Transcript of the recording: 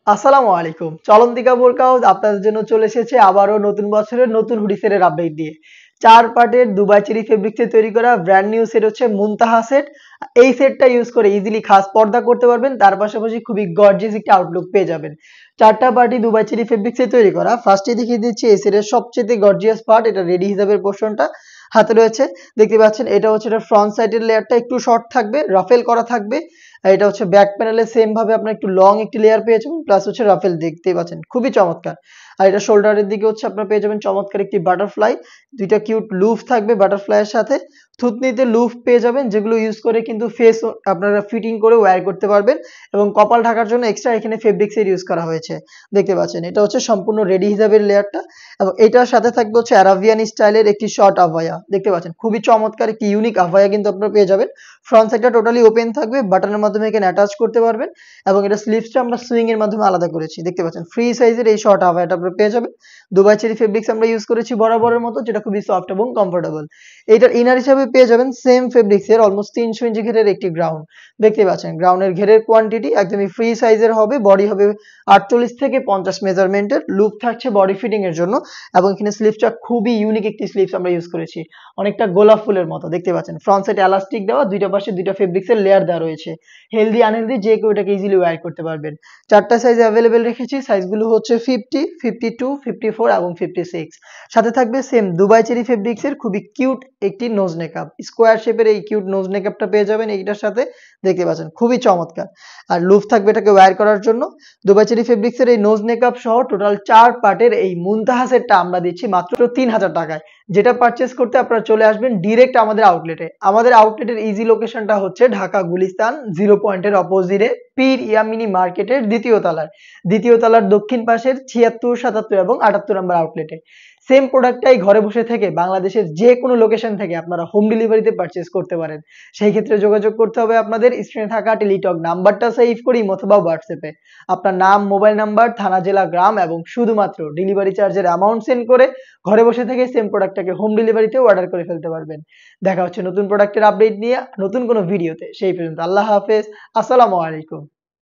আসসালামু আলাইকুম। চলন্তিকা বোরকাউজ আপনাদের জন্য চলে এসেছে আবারও নতুন বছরের নতুন হুডি সেটের আপডেট দিয়ে। ৪ পার্টের দুবাই চেরি ফেব্রিক্সে তৈরি করা ব্র্যান্ড নিউ সেট হচ্ছে মুনতাহা সেট। এই সেটটা ইউজ করে ইজিলি খাস পর্দা করতে পারবেন। তার পাশাপাশি খুবই গর্জিয়াস একটা আউটলুক পেয়ে যাবেন। ৪টা পার্টি দুবাই চেরি ফেব্রিক্সে তৈরি করা। ফার্স্টে দেখিয়ে দিচ্ছি এই সেটের সবচেয়ে গর্জিয়াস পার্ট, এটা রেডি হিসাবের পোরশনটা হাতে রয়েছে। দেখতে পাচ্ছেন এটা হচ্ছে এটা ফ্রন্ট সাইডের লেয়ারটা একটু শর্ট থাকবে, রাফেল করা থাকবে। এটা হচ্ছে ব্যাক প্যানেলে সেম ভাবে আপনার একটু লং একটি লেয়ার পেয়ে যাবেন, প্লাস হচ্ছে রাফেল দেখতেই পাচ্ছেন খুবই চমৎকার। আর এটা শোল্ডারের দিকে হচ্ছে আপনারা পেয়ে যাবেন চমৎকার একটি বাটারফ্লাই, দুইটা কিউট লুফ থাকবে বাটারফ্লাইয়ের সাথে। থুতনিতে লুফ পেয়ে যাবেন যেগুলো ইউজ করে কিন্তু ফেস আপনারা ফিটিং করে ওয়্যার করতে পারবেন, এবং কপাল ঢাকার জন্য এক্সট্রা এখানে ফেব্রিক্সের ইউজ করা হয়েছে। দেখতে পাচ্ছেন এটা হচ্ছে সম্পূর্ণ রেডি হিসাবের লেয়ারটা, এবং এটার সাথে থাকবে হচ্ছে অ্যারাবিয়ান স্টাইলের একটি শর্ট আভায়া। দেখতে পাচ্ছেন খুবই চমৎকার একটি ইউনিক আভায়া কিন্তু আপনারা পেয়ে যাবেন। ফ্রন্ট সাইডটা টোটালি ওপেন থাকবে, বাটনের মাধ্যমে এখানে অ্যাটাচ করতে পারবেন, এবং এটা স্লিভসটা আমরা সুইং এর মাধ্যমে আলাদা করেছি। দেখতে পাচ্ছেন ফ্রি সাইজের এই শর্ট আভায়াটা আপনারা পেয়ে যাবেন। দুবাই চেরি ফেব্রিক্স আমরা ইউজ করেছি বরাবরের মতো, যেটা খুবই সফট এবং কমফোর্টেবল। এটার ইনার হিসাবে পেয়ে যাবেন সেম ফেব্রিক্সের অলমোস্ট 300 ইঞ্চি ঘেরের একটি গ্রাউন্ড। দেখতে পাচ্ছেন গ্রাউন্ডের ঘেরের কোয়ান্টিটি একদমই ফ্রি সাইজের হবে, বডি হবে 48 থেকে 50 মেজারমেন্টের, লুপ থাকছে বডি ফিটিং এর জন্য, এবং এখানে স্লিভসটা খুবই ইউনিক একটি স্লিভস আমরা ইউজ করেছি, অনেকটা গোলাপ ফুলের মতো। দেখতে পাচ্ছেন ফ্রন্ট সাইড এলাস্টিক দেওয়া, দুইটা পাশে দুইটা ফেব্রিক্সের লেয়ার দেওয়া রয়েছে। হেলদি আনহেলদি যে কেউ এটাকে ইজিলি ওয়্যার করতে পারবেন। 4টা সাইজ অ্যাভেলেবেল রেখেছি, সাইজগুলো হচ্ছে 50, 52, 54 এবং 56। সাথে থাকবে সেম দুবাই চেরি ফেব্রিক্সের খুবই কিউট একটি নোজ নেকআপ, স্কোয়ার শেপের এই কিউট নোজ নেকআপটা পেয়ে যাবেন এইটার সাথে। দেখতে পাচ্ছেন খুবই চমৎকার। আর লুপ থাকবে এটাকে ওয়্যার করার জন্য। দুবাই চেরি ফেব্রিক্সের এই নোজ নেকআপ সহ টোটাল 4 পার্টের এই মুনতাহা সেটটা আমরা দিচ্ছি মাত্র 3000 টাকায়। যেটা পারচেজ করতে আপনারা চলে আসবেন ডিরেক্ট আমাদের আউটলেটে। আমাদের আউটলেটের ইজি লোকেশনটা হচ্ছে ঢাকা গুলিস্তান 0 পয়েন্টের অপোজিটে পীর ইয়ামিনী মার্কেটের দ্বিতীয় তলার দক্ষিণ পাশের 76, 77 এবং 78 নম্বর আউটলেটে। সেম প্রোডাক্টটাই ঘরে বসে থেকে বাংলাদেশের যে কোনো লোকেশন থেকে আপনারা হোম ডেলিভারিতে পারচেজ করতে পারেন। সেই ক্ষেত্রে যোগাযোগ করতে হবে আপনাদের স্ক্রিনে থাকা টেলিটক নাম্বারটা সেভ করি অথবা হোয়াটসঅ্যাপে আপনার নাম, মোবাইল নাম্বার, থানা, জেলা, গ্রাম এবং শুধুমাত্র ডেলিভারি চার্জের অ্যামাউন্ট সেন্ড করে ঘরে বসে থেকে সেম প্রোডাক্টটাকে হোম ডেলিভারিতে অর্ডার করে ফেলতে পারবেন। দেখা হচ্ছে নতুন প্রোডাক্টের আপডেট নিয়ে নতুন কোনো ভিডিওতে। সেই পর্যন্ত আল্লাহ হাফেজ, আসসালামু আলাইকুম।